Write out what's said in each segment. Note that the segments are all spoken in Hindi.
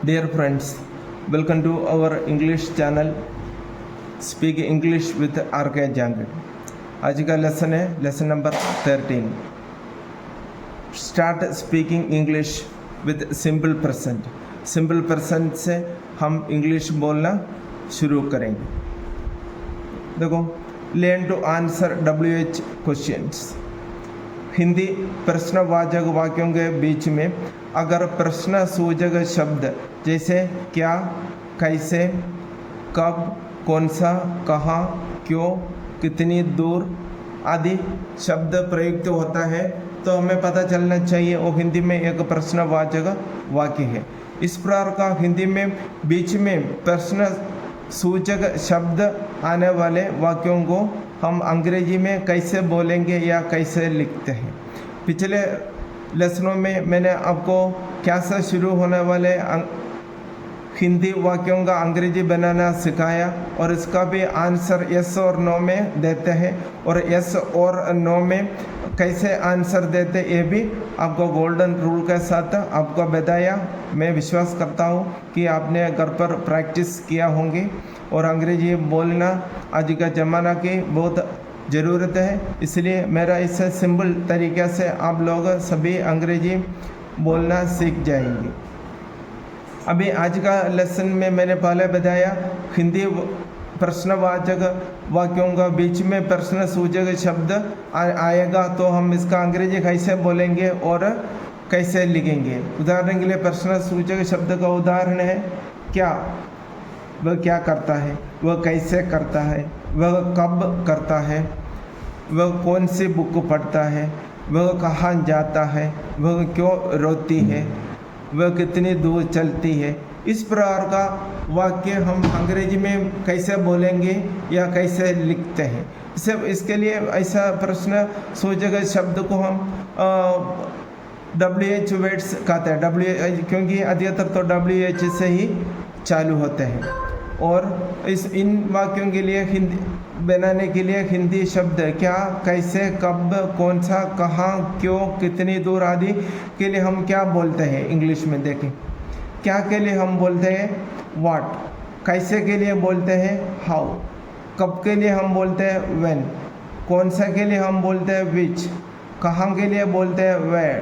Dear friends, welcome to our English channel Speak English with RK Jangad। आज का लेसन है lesson number 13। Start speaking English with simple present. Simple present से हम इंग्लिश बोलना शुरू करेंगे। देखो, learn to answer WH questions. Hindi प्रश्नवाचक वाक्यों के बीच में अगर प्रश्न सूचक शब्द जैसे क्या, कैसे, कब, कौन सा, कहाँ, क्यों, कितनी दूर आदि शब्द प्रयुक्त होता है तो हमें पता चलना चाहिए वो हिंदी में एक प्रश्नवाचक वाक्य है। इस प्रकार का हिंदी में बीच में प्रश्न सूचक शब्द आने वाले वाक्यों को हम अंग्रेजी में कैसे बोलेंगे या कैसे लिखते हैं। पिछले लेसनों में मैंने आपको क्या से शुरू होने वाले हिंदी वाक्यों का अंग्रेजी बनाना सिखाया और इसका भी आंसर यस और नो में देते हैं और यस और नो में कैसे आंसर देते ये भी आपको गोल्डन रूल के साथ आपको बताया। मैं विश्वास करता हूँ कि आपने घर पर प्रैक्टिस किया होंगे और अंग्रेजी बोलना आज का ज़माना की बहुत ज़रूरत है, इसलिए मेरा इससे सिंपल तरीक़े से आप लोग सभी अंग्रेजी बोलना सीख जाएंगे। अभी आज का लेसन में मैंने पहले बताया हिंदी प्रश्नवाचक वाक्यों का बीच में प्रश्न सूचक शब्द आएगा तो हम इसका अंग्रेजी कैसे बोलेंगे और कैसे लिखेंगे। उदाहरण के लिए प्रश्न सूचक शब्द का उदाहरण है क्या, वह क्या करता है, वह कैसे करता है, वह कब करता है, वह कौन सी बुक पढ़ता है, वह कहाँ जाता है, वह क्यों रोती है, वह कितनी दूर चलती है। इस प्रकार का वाक्य हम अंग्रेजी में कैसे बोलेंगे या कैसे लिखते हैं। इसके लिए ऐसा प्रश्न सूचक शब्द को हम WH वर्ड्स कहते हैं। क्योंकि अधिकतर तो WH से ही चालू होते हैं और इन वाक्यों के लिए हिंदी बनाने के लिए हिंदी शब्द क्या, कैसे, कब, कौन सा, कहाँ, क्यों, कितनी दूर आदि के लिए हम क्या बोलते हैं इंग्लिश में। देखें, क्या के लिए हम बोलते हैं व्हाट, कैसे के लिए बोलते हैं हाउ, कब के लिए हम बोलते हैं व्हेन, कौन सा के लिए हम बोलते हैं विच, कहाँ के लिए बोलते हैं वेयर,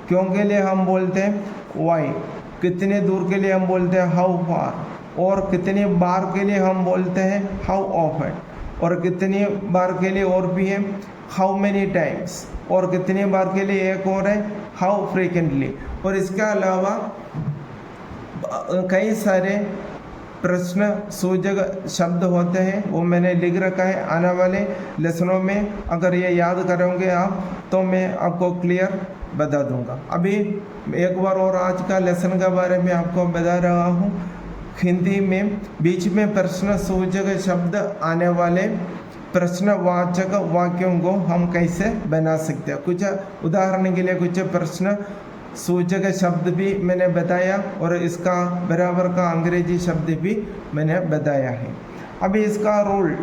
क्यों के लिए हम बोलते हैं वाई, कितने दूर के लिए हम बोलते हैं हाउ फार और कितनी बार के लिए हम बोलते हैं हाउ ऑफन और कितनी बार के लिए और भी है हाउ मेनी टाइम्स और कितनी बार के लिए एक और है हाउ फ्रीक्वेंटली। और इसके अलावा कई सारे प्रश्न सूचक शब्द होते हैं वो मैंने लिख रखा है। आने वाले लेसनों में अगर ये याद करोगे आप तो मैं आपको क्लियर बता दूंगा। अभी एक बार और आज का लेसन के बारे में आपको बता रहा हूँ। हिंदी में बीच में प्रश्न सूचक शब्द आने वाले प्रश्नवाचक वाक्यों को हम कैसे बना सकते हैं। कुछ उदाहरण के लिए कुछ प्रश्न सूचक शब्द भी मैंने बताया और इसका बराबर का अंग्रेजी शब्द भी मैंने बताया है। अभी इसका रूल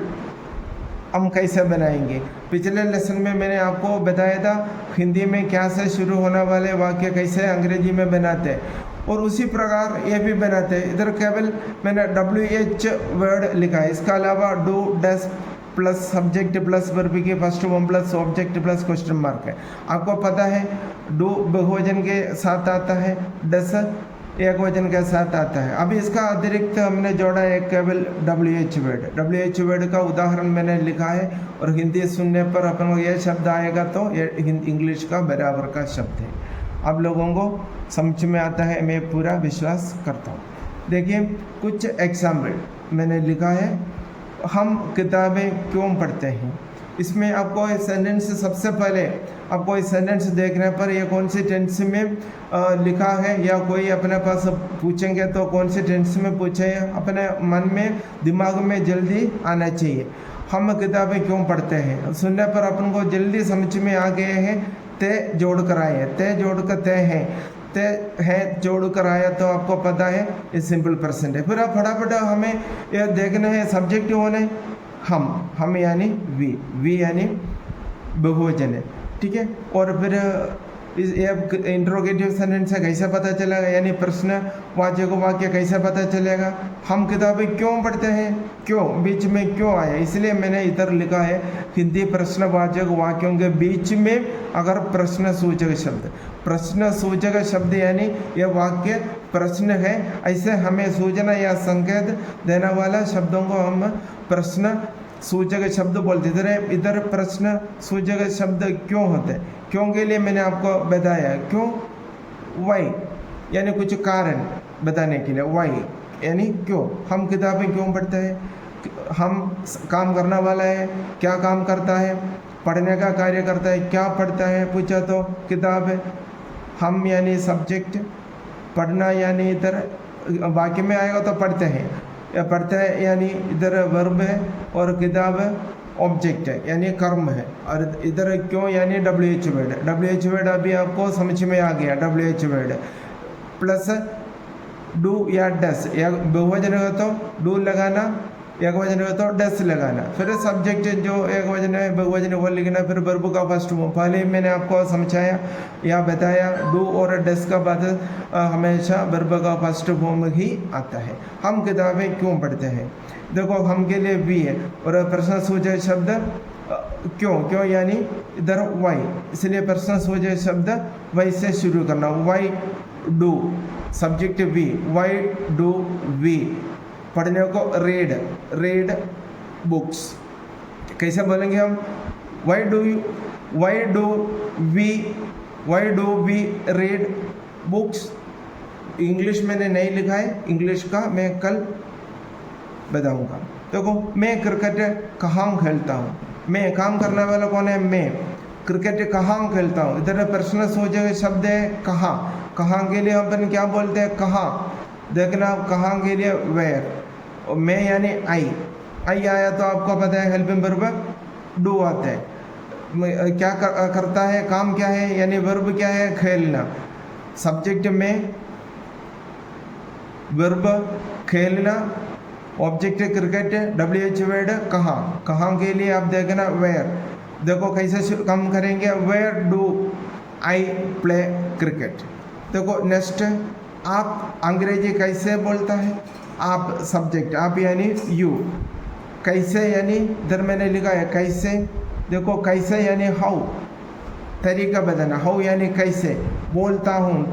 हम कैसे बनाएंगे। पिछले लेसन में मैंने आपको बताया था हिंदी में क्या से शुरू होने वाले वाक्य कैसे अंग्रेजी में बनाते हैं और उसी प्रकार ये भी बनाते हैं। इधर केवल मैंने WH वर्ड लिखा है। इसके अलावा do, does plus subject plus verb की first form plus object plus question mark है। आपको पता है डू बहुवचन के साथ आता है, डस एक वचन के साथ आता है। अभी इसका अतिरिक्त हमने जोड़ा है केवल WH वर्ड। WH वर्ड का उदाहरण मैंने लिखा है और हिंदी सुनने पर अपन को यह शब्द आएगा तो ये इंग्लिश का बराबर का शब्द है। आप लोगों को समझ में आता है, मैं पूरा विश्वास करता हूँ। देखिए, कुछ एग्जाम्पल मैंने लिखा है। हम किताबें क्यों पढ़ते हैं। इसमें आपको इस सेंटेंस सबसे पहले आपको इस सेंटेंस देखने पर ये कौन सी टेंस में लिखा है या कोई अपने पास पूछेंगे तो कौन सी टेंस में पूछे, अपने मन में दिमाग में जल्दी आना चाहिए। हम किताबें क्यों पढ़ते हैं सुनने पर अपन को जल्दी समझ में आ गए हैं। ते जोड़ कर आए, ते जोड़ कर ते हैं, ते है जोड़ कर आया तो आपको पता है ये सिंपल प्रेजेंट है। फिर आप फटाफट हमें यह देखना है सब्जेक्ट होने हम यानी वी यानी बहुवचन है, ठीक है। और फिर ये इंट्रोगेटिव सेंटेंस है, कैसे पता चलेगा? यानी प्रश्नवाचक वाक्य कैसे पता चलेगा? हम किताबें क्यों पढ़ते हैं? क्यों बीच में क्यों आया, इसलिए मैंने इधर लिखा है हिंदी प्रश्नवाचक वाक्यों के बीच में अगर प्रश्नसूचक शब्द यानी यह वाक्य प्रश्न है, ऐसे हमें सूचना या संकेत देने वाला शब्दों को हम प्रश्न सूचक शब्द बोलते। इधर प्रश्न सूचक शब्द क्यों होते हैं? क्यों के लिए मैंने आपको बताया, क्यों, वाई यानी कुछ कारण बताने के लिए, वाई यानी क्यों। हम किताबें क्यों पढ़ते हैं? हम काम करने वाला है, क्या काम करता है? पढ़ने का कार्य करता है, क्या पढ़ता है पूछा तो किताब है। हम यानी सब्जेक्ट, पढ़ना यानी इधर वाक्य में आएगा तो पढ़ते हैं, या पढ़ते हैं यानी इधर वर्ब है, और किताब ऑब्जेक्ट है यानी कर्म है। और इधर क्यों यानी WH वर्ड अभी आपको समझ में आ गया। WH वर्ड प्लस डू या डस, या बहुवचन हो तो डू लगाना, एकवचन हो तो डस लगाना, फिर सब्जेक्ट जो एकवचन है बहुवचन वो लिखना, फिर वर्ब का फर्स्ट फॉर्म। पहले मैंने आपको समझाया या बताया, डू और डस का बाद हमेशा वर्ब का फर्स्ट फॉर्म ही आता है। हम किताबें क्यों पढ़ते हैं? देखो हम के लिए भी है, और प्रश्नसूचक शब्द क्यों यानी इधर वाई, इसलिए प्रश्नसूचक शब्द वाई से शुरू करना। Why do, subject we, why do we. पढ़ने को रेड बुक्स, कैसे बोलेंगे हम? Why do we read books. English मैंने नहीं लिखा है, इंग्लिश का मैं कल बताऊंगा। देखो मैं क्रिकेट कहाँ खेलता हूँ, मैं काम करने वाला कौन है? मैं। क्रिकेट कहाँ खेलता हूँ, इधर प्रश्नसूचक शब्द है कहाँ के लिए अपन क्या बोलते हैं? कहाँ। देखना कहाँ के लिए वेयर, और मैं यानी आई आया तो आपको पता है हेल्पिंग वर्ब डू आता है। क्या करता है, काम क्या है, यानी वर्ब क्या है? खेलना। सब्जेक्ट में, वर्ब खेलना, ऑब्जेक्ट क्रिकेट, WH वर्ड कहाँ के लिए आप देखना वेयर। देखो कैसे काम करेंगे, where do I play cricket. देखो नेक्स्ट, आप अंग्रेजी कैसे बोलता है? आप सब्जेक्ट, आप यानी यू। कैसे यानी इधर मैंने लिखा है कैसे। देखो कैसे यानी हाउ, तरीका बताना। हाउ यानी कैसे। बोलता हूँ,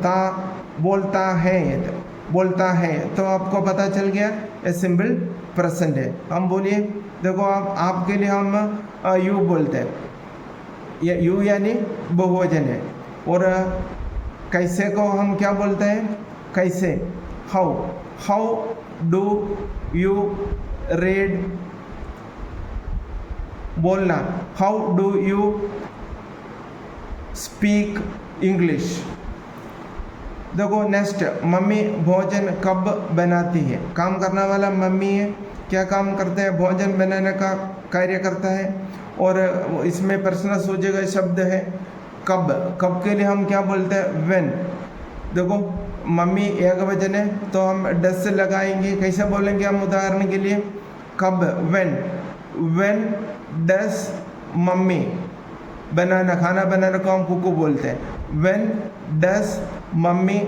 बोलता है तो आपको पता चल गया ये सिंपल प्रेजेंट है। हम बोलिए, देखो आपके लिए हम यू बोलते हैं, ये यू यानी बहुवचन है। और कैसे को हम क्या बोलते हैं? कैसे, हाउ डू यू रीड, बोलना, how do you speak English. देखो नेक्स्ट, मम्मी भोजन कब बनाती है? काम करने वाला मम्मी है, क्या काम करते हैं? भोजन बनाने का कार्य करता है। और इसमें प्रश्नसूचक शब्द है कब के लिए हम क्या बोलते हैं? व्हेन। देखो मम्मी एक वचन है तो हम डस लगाएंगे, कैसे बोलेंगे हम? उदाहरण के लिए कब, व्हेन डस मम्मी बनाना, खाना बनाने को हम कुक बोलते हैं। When does mummy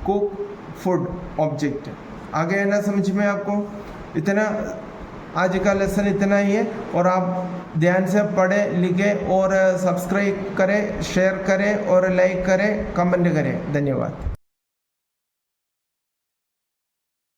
cook food, object. आगे है ना समझ में आपको? इतना आज का लेसन इतना ही है, और आप ध्यान से पढ़ें, लिखें और सब्सक्राइब करें, शेयर करें और लाइक करें, कमेंट करें। धन्यवाद।